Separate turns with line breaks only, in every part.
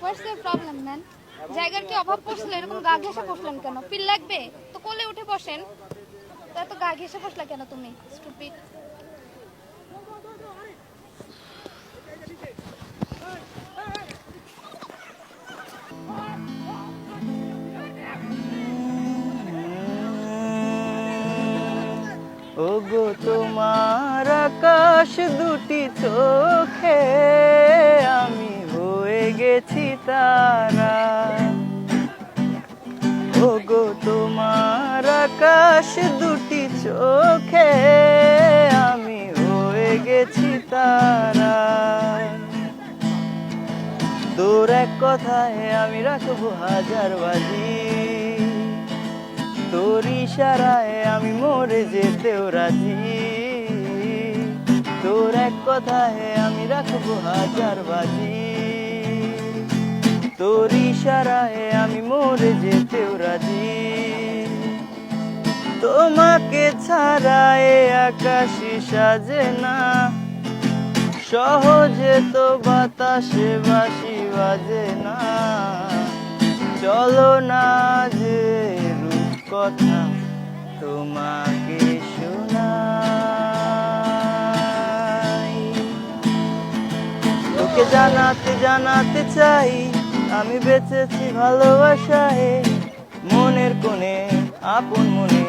What's the problem man? জায়গার কি অভাব পড়ছিল? এরকম গা ঘেঁষে বসলেন কেন? ফিল লাগবে তো কোলে উঠে বসেন। তো এত গা ঘেঁষে বসলা কেন তুমি? স্টুপিড।
ওগো তোমার আকাশ দুটি চোখে আমি হয়ে গেছি তারা। ওগো তোমার আকাশ দুটি চোখে আমি হয়ে গেছি তারা। তোর এক কথায় আমি রাখবো হাজার বাজি, তোর ইশারায় আমি মরে যেতেও রাজি। তোর এক কথায় আমি রাখবো হাজার বাজি, তোর ইশারায় আমি মরে যেতেও রাজি। তোমাকে ছাড়া এ আকাশই সাজে না, সহজে তো বাতাসে বাঁশি বাজে না। চলো না যে কথা তোমাকে শোনাই, তোকে জানাতে জানাতে চাই আমি বেঁচেছি ভালোবাসায়। মনের কোণে আপন মনে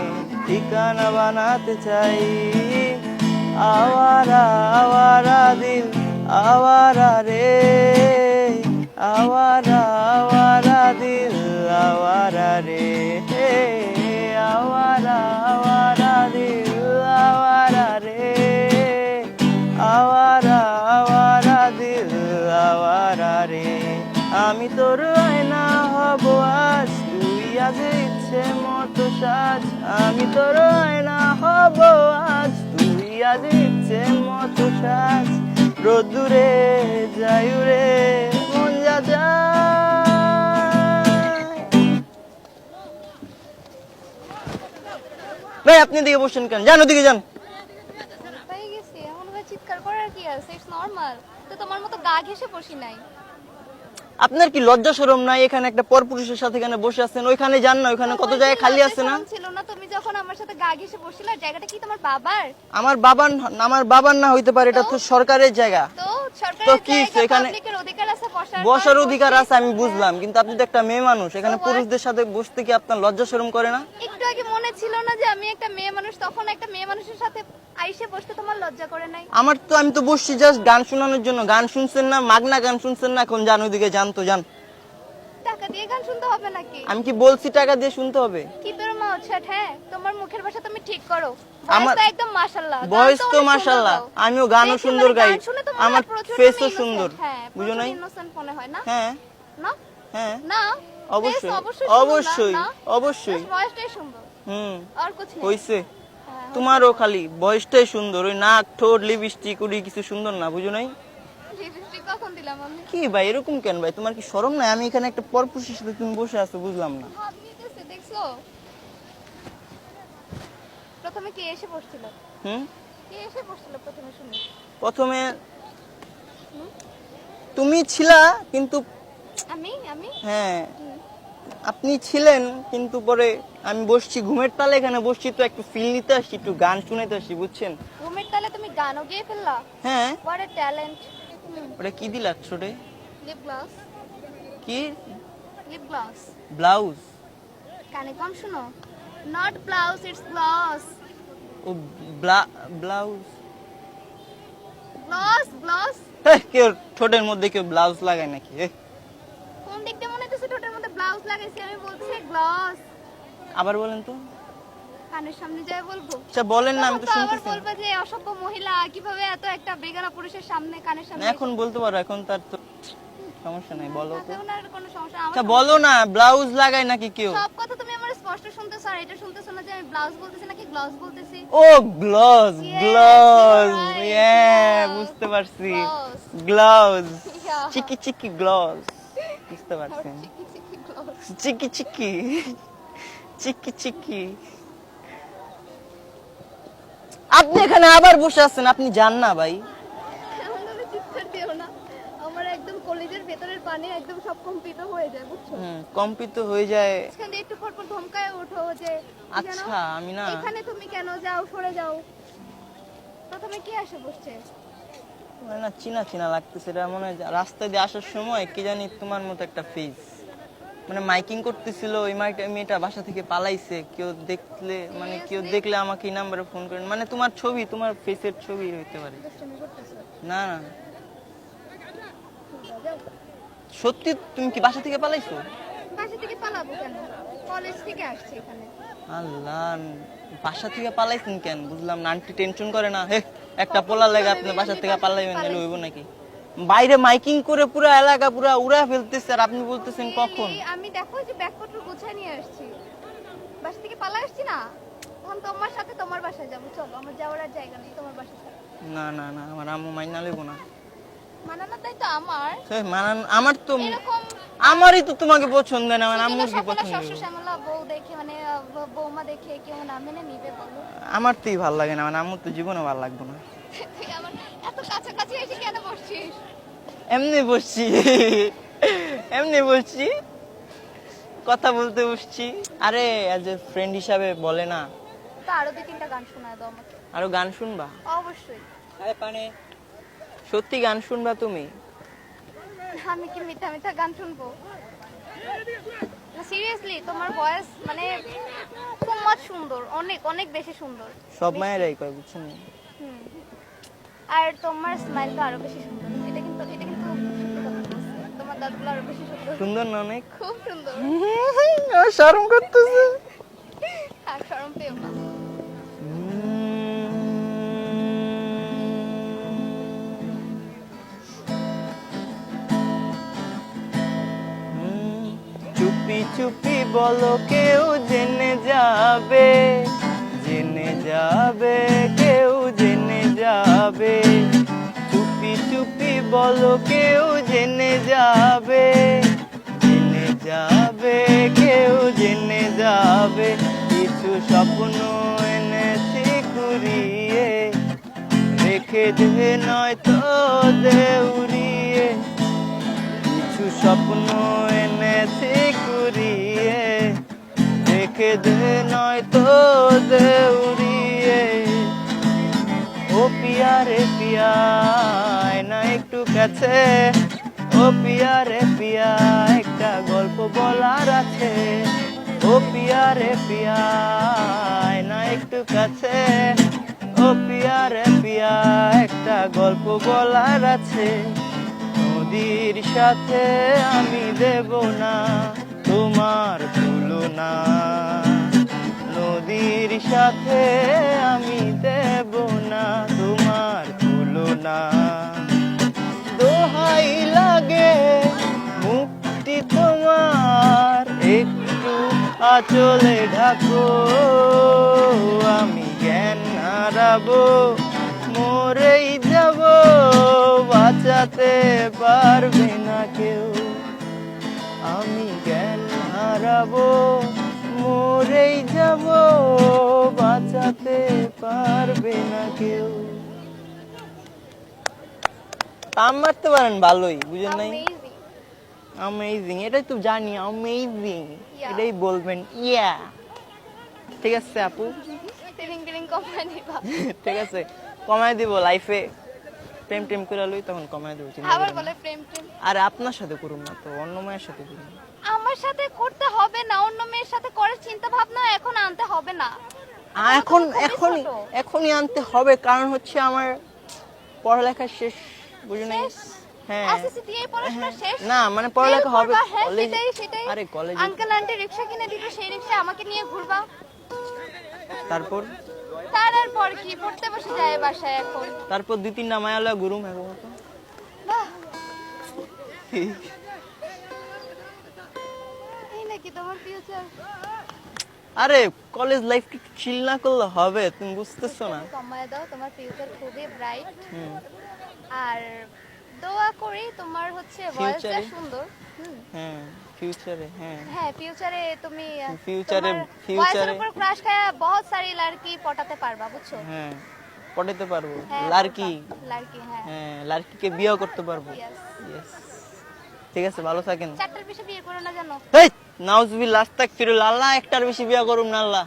ঠিকানা বানাতে চাই। আওয়ারা আওয়ারা দিল আওয়ারা রে, আওয়ারা আওয়ারা দিল আওয়ারা রে, আওয়ারা আওয়ারা দিল আওয়ারা রে, আওয়ারা আওয়ারা দিল আওয়ারা রে। আমি তোর আয়না হব আজ, তুই আজ ইচ্ছে মতো সাজ। আমি তোর আয়না হব আজ, তুই আজ ইচ্ছে মতো সাজ। রোদ্দুরে যাই উড়ে মন যা যায়। ভাই আপনি দিকে বসেন কেন? যান ওদিকে যান।
হয়ে গেছে, এমন ভাবে চিৎকার করার কি আছে? It's normal. তো তোমার মতো গা ঘেঁষে বসি নাই।
আপনার কি লজ্জা শরম নাই? এখানে একটা পরপুরুষের সাথে এখানে বসে আছেন, ওইখানে যান না, ওইখানে কত জায়গা খালি আছে না?
ছিল না তুমি যখন আমার সাথে গা ঘেঁষে বসিলা? জায়গাটা কি তোমার বাবার?
আমার বাবার না হইতে পারে, এটা তো সরকারের জায়গা।
তো
তো
সরকারের
কি
জায়গা,
এখানে
পাবলিকের অধিকার আছে বসার।
বসার অধিকার আছে আমি বুঝলাম, কিন্তু আপনি তো একটা মেয়ে মানুষ, এখানে পুরুষদের সাথে বসতে কি আপনার লজ্জা শরম করে না?
একটু আগে মনে ছিল না যে আমি একটা মেয়ে মানুষ? তখন একটা মেয়ে মানুষের সাথে আইসে বসতে তোমার লজ্জা করে নাই?
আমি তো বসছি জাস্ট গান শোনানোর জন্য। গান শুনছেন না? মাগনা গান শুনছেন না? এখন যান ওইদিকে, যান তো যান।
টাকা দিয়ে গান শুনতে হবে নাকি?
আমি কি বলছি টাকা দিয়ে শুনতে হবে?
কি তোর মা উচ্ছাট? হ্যাঁ, তোমার মুখের ভাষা তুমি ঠিক করো।
আমার
ভয়েস তো একদম মাশাআল্লাহ।
ভয়েস তো মাশাআল্লাহ, আমিও গানও সুন্দর গাই, আমার ফেসও সুন্দর, বুঝো নাই?
ইনোসেন্ট মনে হয় না?
হ্যাঁ
না
হ্যাঁ
না,
অবশ্যই
অবশ্যই
অবশ্যই অবশ্যই।
ভয়েসটাই সুন্দর, আর কিছু নেই।
হইছে। তোমারও খালি ভয়েসটাই সুন্দর, ওই নাক ঠোঁট লিপস্টিক ওই কিছু সুন্দর না, বুঝো নাই?
লিপস্টিক কখন দিলাম আমি?
কি ভাই এরকম কেন ভাই? তোমার কি শরম নাই? আমি এখানে একটা পরপুরুষের সাথে তুমি বসে আছো, বুঝলাম না।
ভাব নিতেছে, দেখছো? প্রথমে কে এসে বসছিল? কে এসে বসছিল প্রথমে শুনি?
প্রথমে তুমি ছিলা, কিন্তু
আমি আমি
হ্যাঁ আপনি ছিলেন, কিন্তু পরে আমি বসছি ঘুমের তালে, এখানে বসছি তো একটু ফিল নিতে আসছি, একটু গান শুনাইতে আসছি, বুঝছেন?
ঘুমের তালে তুমি গানও গেয়ে ফেললা?
হ্যাঁ।
What a talent.
ওটা কি দিলা ছোটে?
Lip gloss.
কি?
Lip gloss.
ব্লাউজ?
কানে কম শুনো? Not blouse, it's gloss.
ও ব্লাউজ?
Gloss gloss.
কেউ ঠোঁটের মধ্যে কেউ ব্লাউজ লাগায় নাকি?
কোন দিক দিয়ে মনে হচ্ছে ঠোঁটের মধ্যে ব্লাউজ লাগাইছি? আমি বলছি গ্লস।
আবার বলেন তো।
কানের সামনে যায় বলবো?
আচ্ছা বলেন না, আমি তো
আবার
শুনতেছি।
বলবে যে অসভ্য মহিলা কিভাবে এত একটা বেগানা পুরুষের সামনে কানের সামনে।
এখন বলতে পারো, এখন তার তো সমস্যা নাই, বলো তো।
এখন আর কোনো সমস্যা?
আচ্ছা বলো না, ব্লাউজ লাগায় নাকি কেউ?
সব কথা তুমি আমার স্পষ্ট শুনতেছো, আর এটা শুনতেছো না যে আমি ব্লাউজ বলতেছি নাকি গ্লস বলতেছি?
ও গ্লাস, গ্লাস, বুঝতে পারছি। গ্লাস, চিকি চিকি গ্লাস, বুঝতে পারছি। চিকি চিকি চিকি চিকি। আপনি এখানে আবার বসে আছেন, আপনি যান না ভাই।
এমন ভাবে চিৎকার দিও না, আমার একদম কলিজার ভেতরের পানি একদম সব কম্পিত হয়ে যায় বুঝছো।
কম্পিত হয়ে যায়।
সেখানে একটু পর পর ধমকায় ওঠো যে
আচ্ছা আমি না,
এখানে তুমি কেন যাও, সরে যাও। প্রথমে কি আসে বসছে?
মানে না চিনা চিনা লাগতেছে, এটা মনে হয় রাস্তা দিয়ে আসার সময় কি জানি তোমার মতো একটা ফেস, মানে মাইকিং করতেছিল ওই মেয়েটা বাসা থেকে পালাইছে, কেউ দেখলে মানে কেউ দেখলে আমাকে এই নাম্বারে ফোন করেন, মানে তোমার ছবি, তোমার ফেসের ছবি হইতে পারে।
দুষ্টামি করতেছো?
না না
যাও।
সত্যি তুমি কি বাসা থেকে পালাইছো?
বাসা থেকে পালাবো কেন, কলেজ থেকে আসছি এখানে।
আল্লাহ, বাসা থেকে পালাইছেন কেন বুঝলাম না। আন্টি টেনশন করে না? হে, একটা পোলা লাগে আপনি বাসা থেকে পালাইবেন, গেলে হইব নাকি? বাইরে মাইকিং করে পুরো এলাকা পুরো উড়া ফেলতেছে আর আপনি বলতেছেন কখন?
আমি দেখো যে ব্যাগপত্র গুছিয়ে নিয়ে আসছি, বাসা থেকে পালা আসছি না, তখন তোমার সাথে তোমার বাসায় যাবো। চলো, আমার যাওয়ার আর জায়গা নেই তোমার বাসায়।
না না না, আমার আম্মু মাইনা লইব না।
মানানোর দায়িত্ব আমার।
মানান আমার তো,
এরকম
আমারই তো তোমাকে পছন্দ না, আমার আম্মুর কি
সকলে
পছন্দ?
শ্বশুর শ্যামলা বউ দেখে মানে বৌমা দেখে কেউ না মেনে নিবে বলো?
আমার তোই ভালো লাগে না, মানে আম্মুর তো জীবনে ভালো লাগবে না।
তুই আমার এত কাছাকাছি এসে কেন বসছিস?
এমনি বসছি, এমনি বসছি, কথা বলতে বসছি। আরে অ্যাজ এ ফ্রেন্ড হিসাবে বলে না।
তো আরো 2-3টা গান শোনায় দাও আমাকে।
আরো গান শুনবা?
অবশ্যই।
সত্যি গান শুনবা তুমি?
আমি কি মিথ্যা মিথ্যা গান শুনবো? না সিরিয়াসলি, তোমার ভয়েস মানে খুব সুন্দর, অনেক অনেক বেশি সুন্দর।
সব মায়েরাই কয়, বুঝছেন?
হুম। আর তোমার স্মাইলটা আরো বেশি সুন্দর। এটা কিন্তু সত্যি কথা বলছি। তোমার দাঁতগুলো আরো বেশি সুন্দর।
সুন্দর না অনেক?
খুব সুন্দর।
শরম করতেছে।
আর শরম পেও না।
চুপি চুপি বলো কেউ জেনে যাবে, জেনে যাবে, কেউ জেনে যাবে। চুপি চুপি বলো কেউ জেনে যাবে, জেনে যাবে, কেউ জেনে যাবে। কিছু স্বপ্ন এনেছি কুড়িয়ে, রেখে দে নয়তো দেউড়িয়ে। কিছু স্বপ্ন এনেছি কুড়িয়ে, রেখে দে নয়তো দেউড়িয়ে। ও পিয়া রে পিয়া, আয় না একটু কাছে। ও পিয়া রে পিয়া, একটা গল্প বলার আছে। ও পিয়া রে পিয়া, আয় না একটু কাছে। ও পিয়া রে পিয়া, একটা গল্প বলার আছে। নদীর সাথে আমি দেব না তোমার তুলনা, নদীর সাথে আমি দেব না তোমার তুলনা। দোহাই লাগে মুক্তি তোমার, একটু আঁচলে ঢাকো। আমি জ্ঞান হারাবো, মরেই যাব, বাঁচাতে পারবে না কেউ। আমি জ্ঞান হারাবো, মরেই যাব, বাঁচাতে পারবে না কেউ। তাম মারতে পারেন ভালোই, বুঝেন নাই?
Amazing.
অ্যামেজিং, এটাই তো জানি, অ্যামেজিং
Yeah.
এটাই বলবেন। ইয়া, ঠিক আছে আপু,
টিরিং টিরিং কোম্পানি বাবা।
ঠিক আছে, কমায় দিব। লাইফে প্রেম টেম করে লই তখন কমায় দেবো, চিন্তা
আবার
করেন না।
বলে প্রেম প্রেম।
আর আপনার সাথে করুন না তো, অন্য মায়ের সাথে করুন।
আমার সাথে করতে হবে না, অন্য মেয়ের সাথে করার চিন্তা ভাবনা এখন আনতে হবে না।
এখন
খুবই
এখনই
ছোট।
এখনই আনতে হবে, কারণ হচ্ছে আমার পড়ালেখা শেষ, বুঝো নাই?
শেষ?
হ্যাঁ
এসএসসি দিয়ে পড়াশোনা শেষ?
না, মানে পড়ালেখা হবে
হ্যাঁ,
কলেজ।
সেটাই।
আরে কলেজে
আঙ্কেল আন্টি রিকশা কিনে দিবে, সেই রিকশায় আমাকে নিয়ে ঘুরবা।
তারপর
তারপর কি, পড়তে বসে যায় বাসায় এখন।
তারপর 2-3টা মায়ালা গুরুম এখন মতো।
বাহ, এই নাকি তোমার ফিউচার?
আরে কলেজ লাইফ কি চিল না করলে হবে? তুমি বুঝতেছো না?
কমায় দাও, তোমার ফিউচার খুবই ব্রাইট।
হুম,
আর দোয়া করি তোমার হচ্ছে ভয়েসটা
Future-এ?
সুন্দর।
হ্যাঁ ফিউচারে, হ্যাঁ
হ্যাঁ, ফিউচারে তুমি
Future-এ-
ভয়েসের উপর ক্রাশ খায়া বহুত সারি লড়কি পটাতে পারবা, বুঝছো?
হ্যাঁ পড়াতে পারবো,
হ্যাঁ,
লাড়কি।
লড়কি, হ্যাঁ।
হ্যাঁ লাড়কিকে বিয়ে করতে পারবো।
Yes.
Yes. ঠিক আছে, ভালো থাকেন।
4টার বেশি বিয়ে করো না জানো?
এই নাউজুবিল্লাহ আস্তাগফিরুল্লাহ, আল্লাহ একটার বেশি বিয়া করুম না আল্লাহ।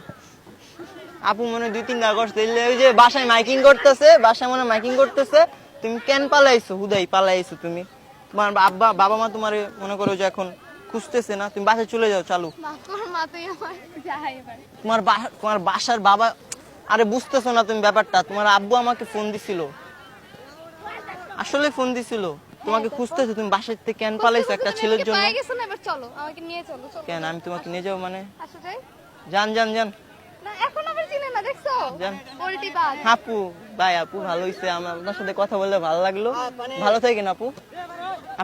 আপু মনে হয় 2-3টা করছে, ওই যে বাসায় মাইকিং করতেছে, বাসায় মনে মাইকিং করতেছে, তুমি কেন পালাইছো? হুদাই পালাইছো তুমি। তোমার বাবা মা তোমার মনে করো যে এখন খুঁজতেছে না, তুমি বাসায় চলে যাও চালু।
মা তুই আমার যাই এবার।
তোমার বাসার বাবা, আরে বুঝতেছো না তুমি ব্যাপারটা, তোমার আব্বু আমাকে ফোন দিছিল, আসলে ফোন দিছিল, তোমাকে খুঁজতেছে, তুমি বাসার থেকে কেন পালাইছো একটা ছেলের জন্য?
পায়ে গেছো না, এবার চলো আমাকে নিয়ে চলো।
কেন আমি তোমাকে নিয়ে যাবো মানে?
আসো যাই।
যান যান যান।
না এখন আবার চিনে না, দেখছো?
যান।
পোল্টি বাজ।
আপু ভাই, আপু ভালো হইছে, আমার আপনার সাথে কথা বললে ভালো লাগলো। ভালো থাকেন আপু।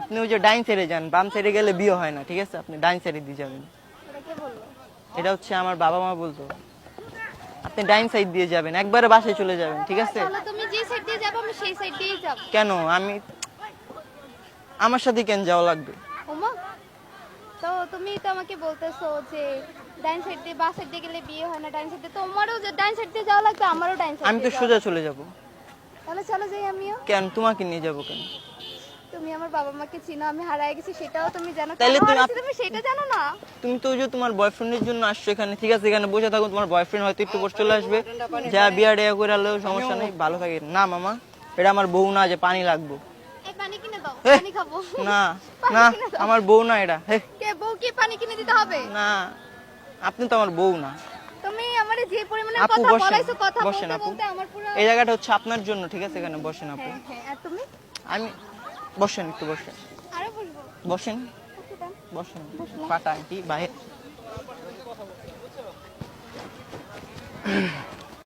আপনি ওই যে ডাইন সাইডে যান, বাম সাইডে গেলে বিয়ে হয় না, ঠিক আছে? আপনি ডাইন সাইডে দিয়ে যাবেন।
এটা কে বললো?
এটা হচ্ছে আমার বাবা মা বলতো, আপনি ডাইন সাইড দিয়ে যাবেন, একবারে বাসায় চলে যাবেন, ঠিক আছে?
তাহলে তুমি যে সাইড দিয়ে যাবে আমি সেই সাইড দিয়েই যাব।
কেন আমি, আমার সাথে কেন যাওয়া লাগবে?
ওমা, তো তুমি তো আমাকে বলতেছো যে ডাইন সাইড দিয়ে বাস সাইড দিয়ে গেলে বিয়ে হয় না, ডাইন সাইড দিয়ে, তোমারও যে ডাইন সাইড দিয়ে যাওয়া লাগবে, আমারও ডাইন সাইড।
আমি তো সোজা চলে যাব।
তাহলে চলো যাই আমিও।
কেন তোমাকে নিয়ে যাব কেন?
তুমি আমার বাবা মাকে চিনো, আমি হারায় গেছি সেটাও তুমি জানো,
তাইলে
কেন
তুমি
হারাইছি তুমি সেটা জানো না?
তুমি তো ওই যে তোমার বয়ফ্রেন্ডের জন্য আসছো এখানে, ঠিক আছে? এখানে বসে থাকো, তোমার বয়ফ্রেন্ড হয়তো একটু পর চলে আসবে, যা বিয়া টিয়া করে আনলেও সমস্যা নেই, ভালো থাকে। না মামা, এটা আমার বউ না যে পানি লাগবো।
এই পানি কিনে দাও,
এ,
পানি খাবো।
না
পানি
না,
কিনে দাও।
আমার বউ না এটা। হে,
কে বউ কি পানি কিনে দিতে হবে?
না, আপনি তো আমার বউ না।
তুমি আমারে যে পরিমাণে
আপু
কথা
বসেন,
বলাইছো, কথা
বসেন
বলতে
আপু,
বলতে আমার পুরো।
এই জায়গাটা হচ্ছে আপনার জন্য, ঠিক আছে? এখানে বসেন আপু।
হ্যাঁ হ্যাঁ, আর তুমি?
আমি বসেন, একটু বসেন,
আরো বলবো।
বসেন
ওকে, ডান।
বসেন।
বসলাম।
পাটা কি বাইরে